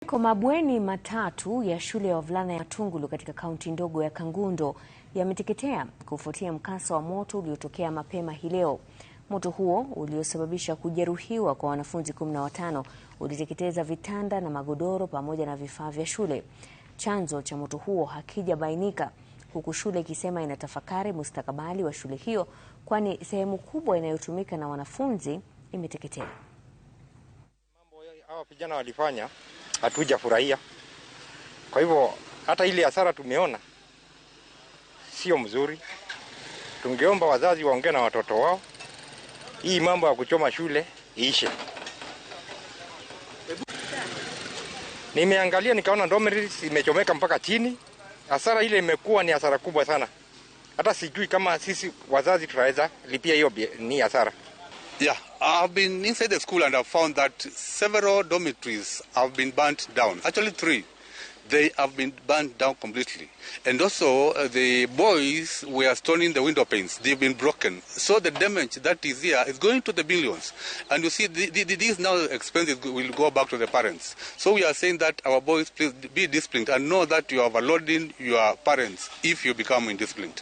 Kwingineko, mabweni matatu ya shule ya wavulana ya Matungulu katika kaunti ndogo ya Kangundo yameteketea kufuatia mkasa wa moto uliotokea mapema hii leo. Moto huo uliosababisha kujeruhiwa kwa wanafunzi 15 uliteketeza vitanda na magodoro pamoja na vifaa vya shule. Chanzo cha moto huo hakijabainika, huku shule ikisema inatafakari mustakabali wa shule hiyo kwani sehemu kubwa inayotumika na wanafunzi imeteketea. Mambo hao vijana walifanya hatujafurahia. Kwa hivyo hata ile hasara tumeona sio mzuri. Tungeomba wazazi waongee na watoto wao, hii mambo ya kuchoma shule iishe. Nimeangalia nikaona dormitories imechomeka mpaka chini. Hasara ile imekuwa ni hasara kubwa sana. Hata sijui kama sisi wazazi tunaweza lipia hiyo ni hasara. Yeah, I've been inside the school and I've found that several dormitories have been burnt down. Actually 3. They have been burnt down completely. And also the boys were stoning the window panes. They've been broken. So the damage that is here is going to the billions. And you see, these now expenses will go back to the parents. So we are saying that our boys, please be disciplined and know that you are overloading your parents if you become indisciplined.